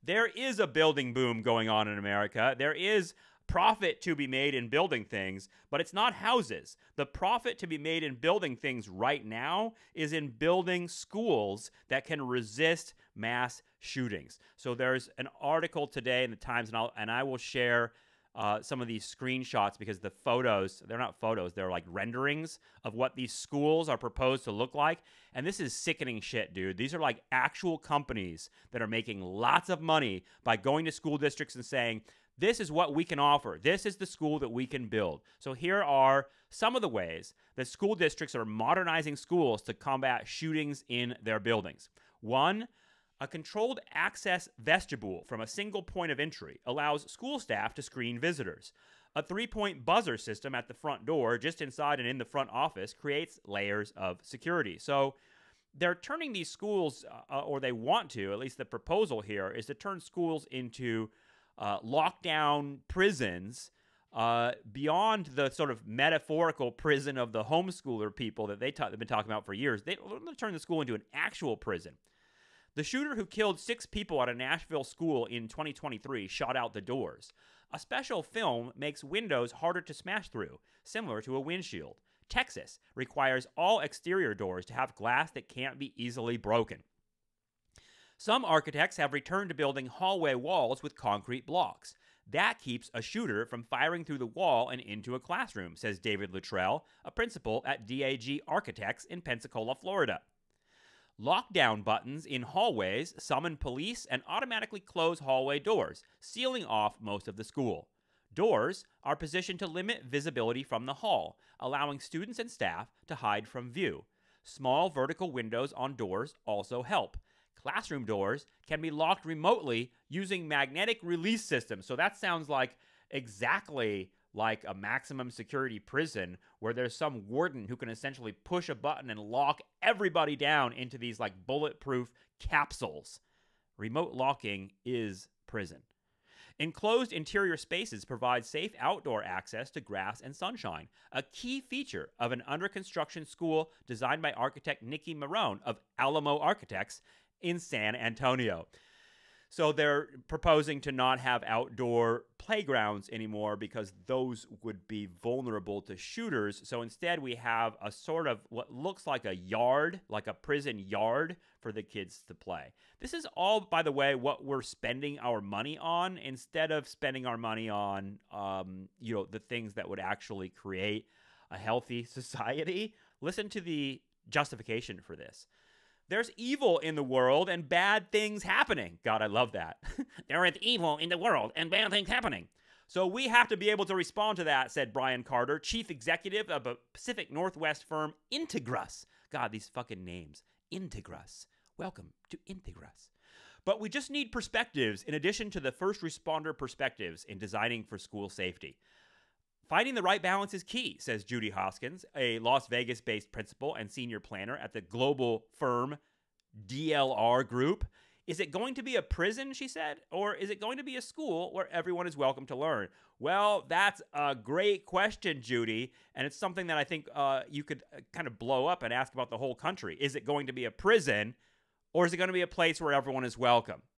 there is a building boom going on in America. There is profit to be made in building things, but it's not houses. The profit to be made in building things right now is in building schools that can resist mass shootings. So there's an article today in the Times, and I will share some of these screenshots because the photos, they're not photos, they're like renderings of what these schools are proposed to look like. And this is sickening shit, dude. These are like actual companies that are making lots of money by going to school districts and saying, this is what we can offer. This is the school that we can build. So here are some of the ways that school districts are modernizing schools to combat shootings in their buildings. One, a controlled access vestibule from a single point of entry allows school staff to screen visitors. A 3-point buzzer system at the front door, just inside and in the front office, creates layers of security. So they're turning these schools, or they want to, at least the proposal here, is to turn schools into lockdown prisons beyond the sort of metaphorical prison of the homeschooler people that they've been talking about for years. They're going to turn the school into an actual prison. The shooter who killed 6 people at a Nashville school in 2023 shot out the doors. A special film makes windows harder to smash through, similar to a windshield. Texas requires all exterior doors to have glass that can't be easily broken. Some architects have returned to building hallway walls with concrete blocks. That keeps a shooter from firing through the wall and into a classroom, says David Luttrell, a principal at DAG Architects in Pensacola, Florida. Lockdown buttons in hallways summon police and automatically close hallway doors, sealing off most of the school. Doors are positioned to limit visibility from the hall, allowing students and staff to hide from view. Small vertical windows on doors also help. Classroom doors can be locked remotely using magnetic release systems. So that sounds like exactly like a maximum security prison where there's some warden who can essentially push a button and lock everybody down into these like bulletproof capsules. Remote locking is prison. Enclosed interior spaces provide safe outdoor access to grass and sunshine, a key feature of an under-construction school designed by architect Nikki Marone of Alamo Architects in San Antonio. So they're proposing to not have outdoor playgrounds anymore because those would be vulnerable to shooters. So instead we have a sort of what looks like a yard, like a prison yard for the kids to play. This is all, by the way, what we're spending our money on instead of spending our money on, the things that would actually create a healthy society. Listen to the justification for this. There's evil in the world and bad things happening. God, I love that. There is evil in the world and bad things happening. So we have to be able to respond to that, said Brian Carter, chief executive of a Pacific Northwest firm, Integras. God, these fucking names. Integras. Welcome to Integras. But we just need perspectives in addition to the first responder perspectives in designing for school safety. Finding the right balance is key, says Judy Hoskins, a Las Vegas-based principal and senior planner at the global firm DLR Group. Is it going to be a prison, she said, or is it going to be a school where everyone is welcome to learn? Well, that's a great question, Judy, and it's something that I think you could kind of blow up and ask about the whole country. Is it going to be a prison, or is it going to be a place where everyone is welcome?